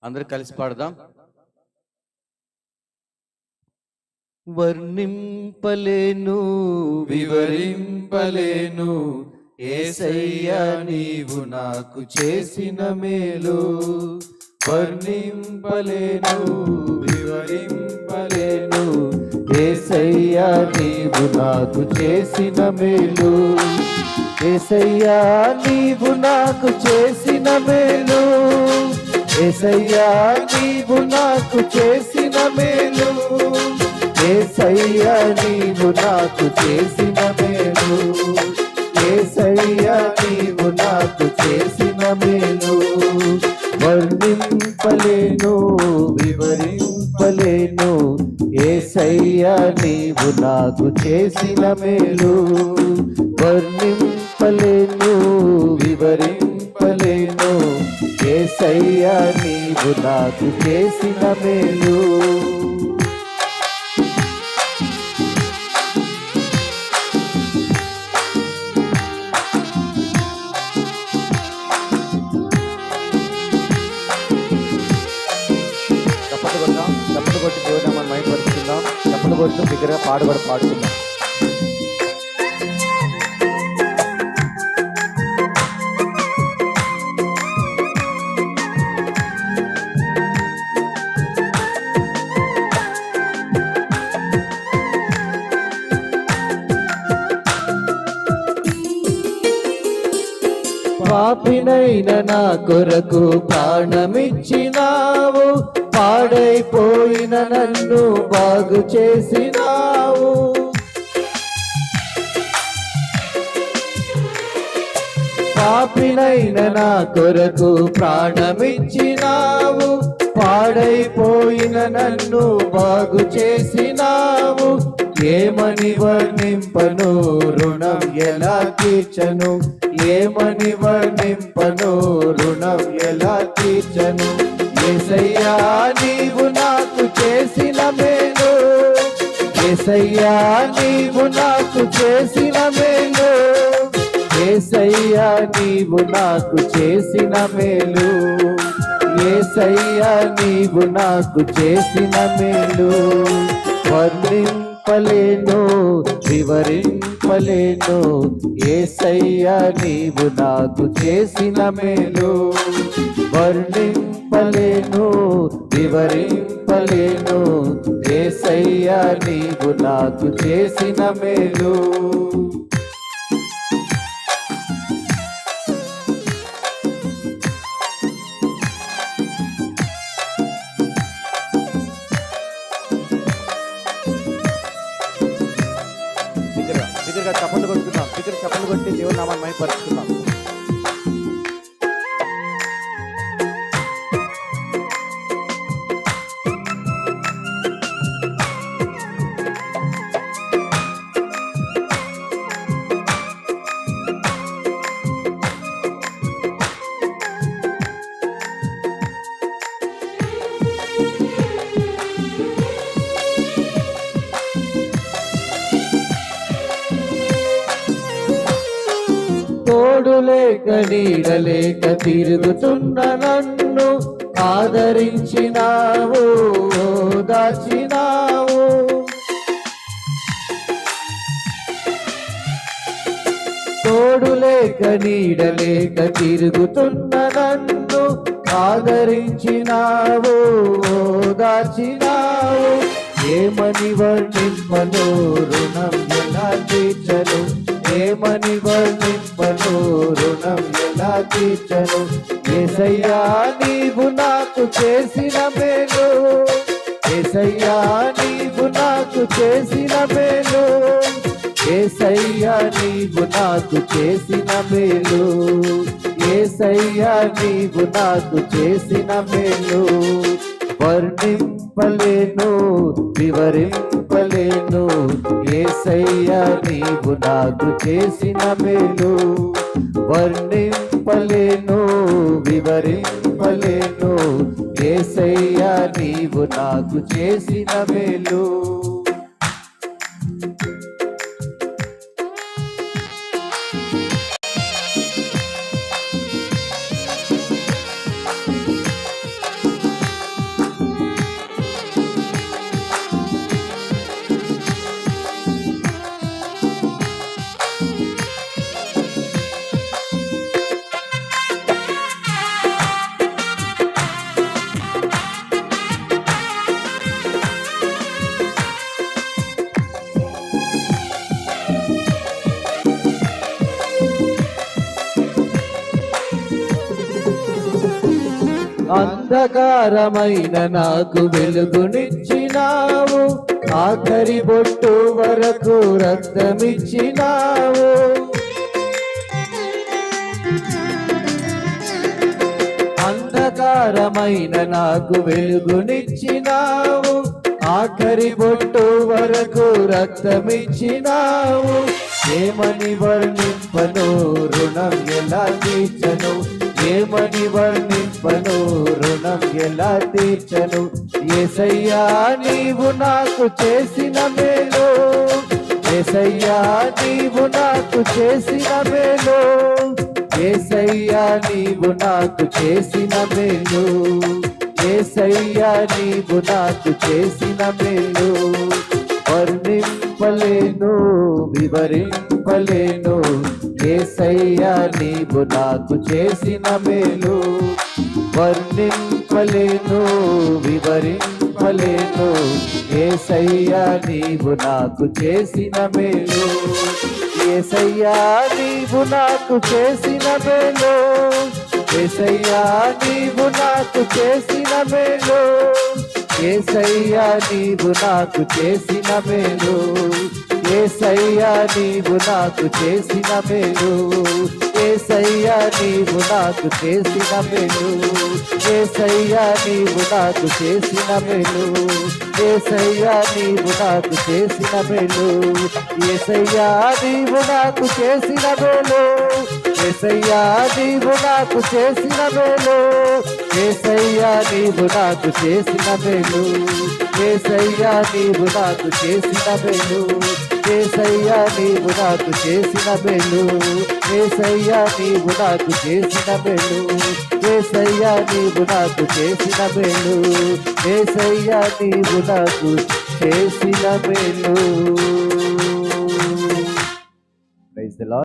అందరూ కలిసి పాడదాం. వర్ణింపలేను వివరింపలేను యేసయ్యా నీవు నాకు చేసిన మేలు. వర్ణింపలేను వివరింపలేను యేసయ్యా నీవు నాకు చేసిన మేలు. యేసయ్యా నీవు నాకు చేసిన మేలు. యేసయ్యా నీవు నాకు చేసిన మేలు. యేసయ్యా నీవు నాకు చేసిన మేలు. యేసయ్యా నీవు నాకు చేసిన మేలు. వర్ణింపలేను వివరింపలేను యేసయ్యా నీవు నాకు చేసిన మేలు. వర్ణింపలేను వివరింపలేను యేసయ్యా నీవు నాకు చేసిన మేలు. చప్పట్లు కొట్టి దేవుని మనం మైపరుచుకుందాం. చప్పట్లు కొట్టు దగ్గర పాడుకుందాం. పాపినైన నా కొరకు ప్రాణమిచ్చినావు. పాడైపోయిన నన్ను బాగు చేసినావు. పాపినైన నా కొరకు ప్రాణమిచ్చినావు. పాడైపోయిన నన్ను బాగు చేసినావు. ఏమని వర్ణింపను రుణం ఎలా తీర్చను. ఏమని వర్ణింపను రుణం ఎలా తీర్చను. యేసయ్యా నీవు నాకు చేసిన మేలు. యేసయ్యా నీవు నాకు చేసిన మేలు. యేసయ్యా నీవు నాకు చేసిన మేలు. యేసయ్యా నీవు నాకు చేసిన మేలు. వర్ణింపలేను వివరింపలేను యేసయ్యా నీవు నాకు చేసిన మేలు. వర్ణింపలేను వివరింపలేను యేసయ్యా నీవు నాకు చేసిన మేలు. చప్పట్లు కొట్టుకుందాం. చప్పట్లు కొట్టి దేవుని నామాన్ని మహిమపరుచుకుందాం. తోడులేక నీడలేక తిరుగుతున్న నన్ను ఆదరించినావు, దాచినావు. తోడులేక నీడలేక తిరుగుతున్న నన్ను ఆదరించినావు, దాచినావు. ఏమని వర్ణింపను రుణం ఎలా తీర్చను. ఏమని వర్ణింపను రుణం ఎలా తీర్చను. యేసయ్యా నీవు నాకు చేసిన మేలు. యేసయ్యా నీవు నాకు చేసిన మేలు. యేసయ్యా నీవు నాకు చేసిన మేలు. యేసయ్యా నీవు నాకు చేసిన మేలు. వర్ణింపలేను వివరింపలేను యేసయ్యా నీవు నాకు చేసిన మేలు. వర్ణింపలేను వివరింపలేను యేసయ్యా నీవు నాకు చేసిన మేలు. అంధకారమైన నాకు వెలుగునిచ్చినావు, ఆఖరి బొట్టు వరకు రక్తమిచ్చినావు. అంధకారమైన నాకు వెలుగునిచ్చినావు, ఆఖరి బొట్టు వరకు రక్తమిచ్చినావు. ఏమని వర్ణింపను రుణం ఎలా తీర్చను, ఏమని వర్ణింపను రుణం ఎలా తీర్చను. యేసయ్యా నీవు నాకు చేసిన మేలు, యేసయ్యా నీవు నాకు చేసిన మేలు, యేసయ్యా నీవు నాకు చేసిన మేలు, యేసయ్యా నీవు నాకు చేసిన మేలు. వర్ణింపలేను వివరింపలేను, యేసయ్యా నీవు నాకు చేసిన మేలు. వర్ణింపలేను వివరింపలేను, యేసయ్యా నీవు నాకు చేసిన మేలు. యేసయ్యా నీవు నాకు చేసిన మేలు, యేసయ్యా నీవు నాకు చేసిన మేలు, యేసయ్యా నీవు నాకు చేసిన మేలు, యేసయ్యా నీవు నాకు చేసిన మేలు, యేసయ్యా నీవు నాకు చేసిన మేలు, యేసయ్యా నీవు నాకు చేసిన మేలు, యేసయ్యా నీవు నాకు చేసిన మేలు, యేసయ్యా నీవు నాకు చేసిన మేలు, యేసయ్యా నీవు నాకు చేసిన మేలు, యేసయ్యా నీవు నాకు చేసిన మేలు, యేసయ్యా నీవు నాకు చేసిన మేలు, యేసయ్యా నీవు నాకు చేసిన మేలు, యేసయ్యా నీవు నాకు చేసిన మేలు, యేసయ్యా నీవు నాకు చేసిన మేలు, యేసయ్యా నీవు నాకు చేసిన మేలు.